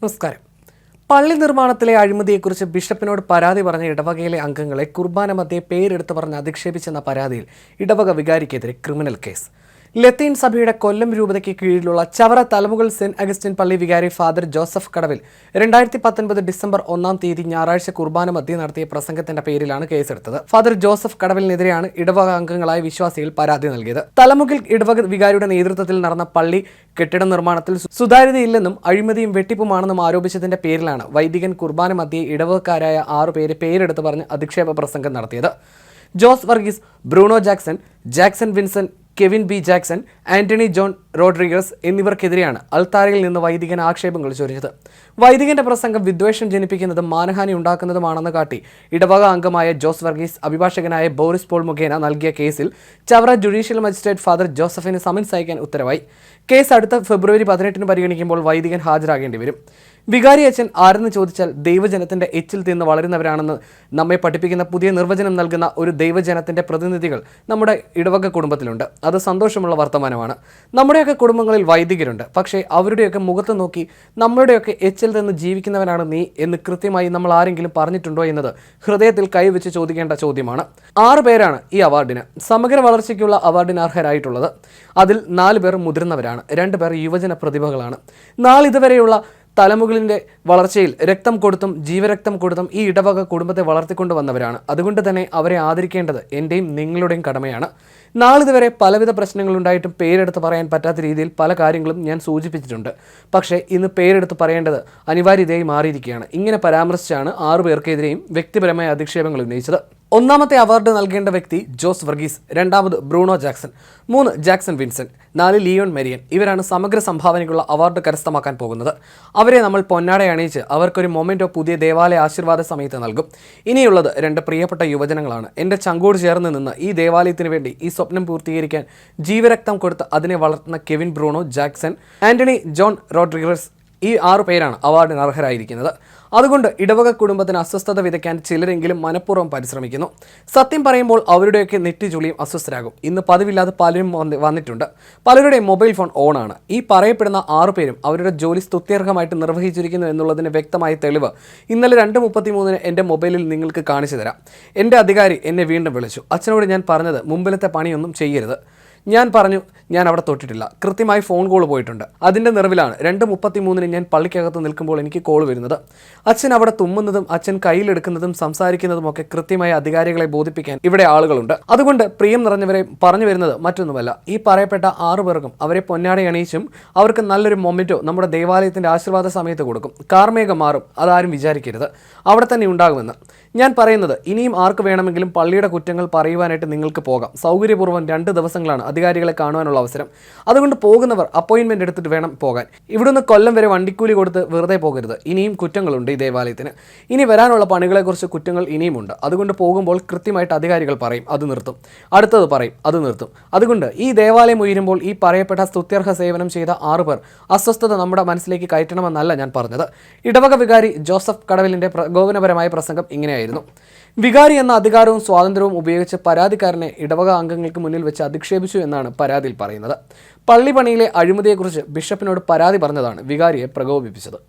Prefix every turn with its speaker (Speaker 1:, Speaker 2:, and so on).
Speaker 1: നമസ്കാരം. പള്ളി നിർമ്മാണത്തിലെ അഴിമതിയെക്കുറിച്ച് ബിഷപ്പിനോട് പരാതി പറഞ്ഞ ഇടവകയിലെ അംഗങ്ങളെ കുർബാന മധ്യേ പേരെടുത്ത് പറഞ്ഞ് അധിക്ഷേപിച്ചെന്ന പരാതിയിൽ ഇടവക വികാരിക്കെതിരെ ക്രിമിനൽ കേസ്. ലത്തീൻ സഭയുടെ കൊല്ലം രൂപതയ്ക്ക് കീഴിലുള്ള ചവറ തലമുകൾ സെന്റ് അഗസ്റ്റിൻ പള്ളി വികാരി ഫാദർ ജോസഫ് കടവിൽ 2019 ഡിസംബർ 1 ഞായറാഴ്ച കുർബാന മധ്യേ നടത്തിയ പ്രസംഗത്തിന്റെ പേരിലാണ് കേസെടുത്തത്. ഫാദർ ജോസഫ് കടവിലിനെതിരെയാണ് ഇടവക അംഗങ്ങളായ വിശ്വാസികൾ പരാതി നൽകിയത്. തലമുകിൽ ഇടവക വികാരിയുടെ നേതൃത്വത്തിൽ നടന്ന പള്ളി കെട്ടിട നിർമ്മാണത്തിൽ സുതാര്യതയില്ലെന്നും അഴിമതിയും വെട്ടിപ്പുമാണെന്നും ആരോപിച്ചതിന്റെ പേരിലാണ് വൈദികൻ കുർബാന മധ്യേ ഇടവകക്കാരായ 6 പേരെ പേരെടുത്ത് പറഞ്ഞ് അധിക്ഷേപ പ്രസംഗം നടത്തിയത്. Jose Varghese, Bruno Jackson, Jackson Vincent, Kevin B Jackson, Antony John Rodrigues എന്നിവർക്കെതിരെയാണ് അൾത്താരയിൽ നിന്ന് വൈദികൻ ആക്ഷേപങ്ങൾ ചൊരിഞ്ഞത്. വൈദികന്റെ പ്രസംഗം വിദ്വേഷം ജനിപ്പിക്കുന്നതും മാനഹാനി ഉണ്ടാക്കുന്നതുമാണെന്ന് കാട്ടി ഇടവക അംഗമായ ജോസ് വർഗീസ് അഭിഭാഷകനായ ബോറിസ് പോൾ മുഖേന നൽകിയ കേസിൽ ചവറ ജുഡീഷ്യൽ മജിസ്ട്രേറ്റ് ഫാദർ ജോസഫിന് സമൻസ് അയക്കാൻ ഉത്തരവായി. കേസ് അടുത്ത ഫെബ്രുവരി 18 പരിഗണിക്കുമ്പോൾ വൈദികൻ ഹാജരാകേണ്ടി വരും. വികാരി അച്ഛൻ ആരെന്ന് ചോദിച്ചാൽ ദൈവജനത്തിന്റെ എച്ചിൽ തിന്ന് വളരുന്നവരാണെന്ന് നമ്മെ പഠിപ്പിക്കുന്ന പുതിയ നിർവചനം നൽകുന്ന ഒരു ദൈവജനത്തിന്റെ പ്രതിനിധികൾ നമ്മുടെ ഇടവക കുടുംബത്തിലുണ്ട്. അത് സന്തോഷമുള്ള വർത്തമാനമാണ്. നമ്മുടെയൊക്കെ കുടുംബങ്ങളിൽ വൈദികരുണ്ട്. പക്ഷേ അവരുടെയൊക്കെ മുഖത്ത് നോക്കി നമ്മളുടെയൊക്കെ എച്ചിൽ നിന്ന് ജീവിക്കുന്നവനാണ് നീ എന്ന് കൃത്യമായി നമ്മൾ ആരെങ്കിലും പറഞ്ഞിട്ടുണ്ടോ എന്നത് ഹൃദയത്തിൽ കൈവച്ച് ചോദിക്കേണ്ട ചോദ്യമാണ്. 6 പേരാണ് ഈ അവാർഡിന് സമഗ്ര വളർച്ചയ്ക്കുള്ള അവാർഡിന് അർഹരായിട്ടുള്ളത്. അതിൽ 4 പേർ മുതിർന്നവരാണ്, 2 പേർ യുവജന പ്രതിഭകളാണ്. നാളിതുവരെയുള്ള തലമുകളിൻ്റെ വളർച്ചയിൽ രക്തം കൊടുത്തും ജീവരക്തം കൊടുത്തും ഈ ഇടവക കുടുംബത്തെ വളർത്തിക്കൊണ്ടു വന്നവരാണ്. അതുകൊണ്ട് തന്നെ അവരെ ആദരിക്കേണ്ടത് എൻ്റെയും നിങ്ങളുടെയും കടമയാണ്. നാളിതുവരെ പലവിധ പ്രശ്നങ്ങളുണ്ടായിട്ടും പേരെടുത്ത് പറയാൻ പറ്റാത്ത രീതിയിൽ പല കാര്യങ്ങളും ഞാൻ സൂചിപ്പിച്ചിട്ടുണ്ട്. പക്ഷേ ഇന്ന് പേരെടുത്ത് പറയേണ്ടത് അനിവാര്യതയായി മാറിയിരിക്കുകയാണ്. ഇങ്ങനെ പരാമർശിച്ചാണ് 6 പേർക്കെതിരെയും വ്യക്തിപരമായ അധിക്ഷേപങ്ങൾ ഉന്നയിച്ചത്. ഒന്നാമത്തെ അവാർഡ് നൽകേണ്ട വ്യക്തി ജോസ് വർഗീസ്, 2ാമത് Bruno Jackson, 3 Jackson Vincent, 4 Leon Merian. ഇവരാണ് സമഗ്ര സംഭാവനയ്ക്കുള്ള അവാർഡ് കരസ്ഥമാക്കാൻ പോകുന്നത്. അവരെ നമ്മൾ പൊന്നാട അണിയിച്ച് അവർക്കൊരു മൊമെന്റോ പുതിയ ദേവാലയ ആശീർവാദ സമയത്ത് നൽകും. ഇനിയുള്ളത് 2 പ്രിയപ്പെട്ട യുവജനങ്ങളാണ്. എൻ്റെ ചങ്കോട് ചേർന്ന് നിന്ന് ഈ ദേവാലയത്തിന് വേണ്ടി ഈ സ്വപ്നം പൂർത്തീകരിക്കാൻ ജീവരക്തം കൊടുത്ത് അതിനെ വളർത്തുന്ന Kevin Bruno Jackson, Antony John Rodriguez, ഈ 6 പേരാണ് അവാർഡിന് അർഹരായിരിക്കുന്നത്. അതുകൊണ്ട് ഇടവക കുടുംബത്തിന് അസ്വസ്ഥത വിതയ്ക്കാൻ ചിലരെങ്കിലും മനഃപൂർവ്വം പരിശ്രമിക്കുന്നു. സത്യം പറയുമ്പോൾ അവരുടെയൊക്കെ നെറ്റിച്ചുളിയും അസ്വസ്ഥരാകും. ഇന്ന് പതിവില്ലാതെ പലരും വന്നിട്ടുണ്ട്. പലരുടെയും മൊബൈൽ ഫോൺ ഓണാണ്. ഈ പറയപ്പെടുന്ന 6 പേരും അവരുടെ ജോലി സ്തുത്യർഹമായിട്ട് നിർവഹിച്ചിരിക്കുന്നു എന്നുള്ളതിന് വ്യക്തമായ തെളിവ് ഇന്നലെ 2:33 എൻ്റെ മൊബൈലിൽ നിങ്ങൾക്ക് കാണിച്ചു തരാം. എൻ്റെ അധികാരി എന്നെ വീണ്ടും വിളിച്ചു. അച്ഛനോട് ഞാൻ പറഞ്ഞത് മുമ്പിലത്തെ പണിയൊന്നും ചെയ്യരുത്. ഞാൻ പറഞ്ഞു ഞാൻ അവിടെ തൊട്ടിട്ടില്ല. കൃത്യമായി ഫോൺ കോൾ പോയിട്ടുണ്ട്. അതിൻ്റെ നിറവിലാണ് 2:33 ഞാൻ പള്ളിക്കകത്ത് നിൽക്കുമ്പോൾ എനിക്ക് കോൾ വരുന്നത്. അച്ഛൻ അവിടെ തുമ്മുന്നതും അച്ഛൻ കയ്യിലെടുക്കുന്നതും സംസാരിക്കുന്നതും ഒക്കെ കൃത്യമായ അധികാരികളെ ബോധിപ്പിക്കാൻ ഇവിടെ ആളുകളുണ്ട്. അതുകൊണ്ട് പ്രിയം നിറഞ്ഞവരെ പറഞ്ഞു വരുന്നത് മറ്റൊന്നുമല്ല. ഈ പറയപ്പെട്ട 6 പേർക്കും അവരെ പൊന്നാട അണിയിച്ചും അവർക്ക് നല്ലൊരു മൊമെന്റോ നമ്മുടെ ദേവാലയത്തിൻ്റെ ആശീർവാദ സമയത്ത് കൊടുക്കും. കാർമേഘം മാറും, അതാരും വിചാരിക്കരുത്. അവിടെ തന്നെ ഉണ്ടാകുമെന്ന് ഞാൻ പറയുന്നത്. ഇനിയും ആർക്ക് വേണമെങ്കിലും പള്ളിയുടെ കുറ്റങ്ങൾ പറയുവാനായിട്ട് നിങ്ങൾക്ക് പോകാം. സൗകര്യപൂർവ്വം 2 ദിവസങ്ങളാണ് അധികാരികളെ കാണുവാനുള്ള അവസരം. അതുകൊണ്ട് പോകുന്നവർ അപ്പോയിൻമെന്റ് എടുത്തിട്ട് വേണം പോകാൻ. ഇവിടുന്ന് കൊല്ലം വരെ വണ്ടിക്കൂലി കൊടുത്ത് വെറുതെ പോകരുത്. ഇനിയും കുറ്റങ്ങളുണ്ട് ഈ ദേവാലയത്തിന്. ഇനി വരാനുള്ള പണികളെക്കുറിച്ച് കുറ്റങ്ങൾ ഇനിയുമുണ്ട്. അതുകൊണ്ട് പോകുമ്പോൾ കൃത്യമായിട്ട് അധികാരികൾ പറയും, അത് നിർത്തും. അടുത്തത് പറയും, അത് നിർത്തും. അതുകൊണ്ട് ഈ ദേവാലയം ഉയരുമ്പോൾ ഈ പറയപ്പെട്ട സ്തുത്യർഹ സേവനം ചെയ്ത 6 പേർ അസ്വസ്ഥത നമ്മുടെ മനസ്സിലേക്ക് കയറ്റണമെന്നല്ല ഞാൻ പറഞ്ഞത്. ഇടവക വികാരി ജോസഫ് കടവിലിൻ്റെ പ്രകോപനപരമായ പ്രസംഗം ഇങ്ങനെയായിരുന്നു. വികാരി എന്ന അധികാരവും സ്വാതന്ത്ര്യവും ഉപയോഗിച്ച് പരാതിക്കാരനെ ഇടവക അംഗങ്ങൾക്ക് മുന്നിൽ വെച്ച് അധിക്ഷേപിച്ചു എന്നാണ് പരാതിയിൽ പറയുന്നത്. പള്ളി പണിയിലെ അഴിമതിയെക്കുറിച്ച് ബിഷപ്പിനോട് പരാതി പറഞ്ഞതാണ് വികാരിയെ പ്രകോപിപ്പിച്ചത്.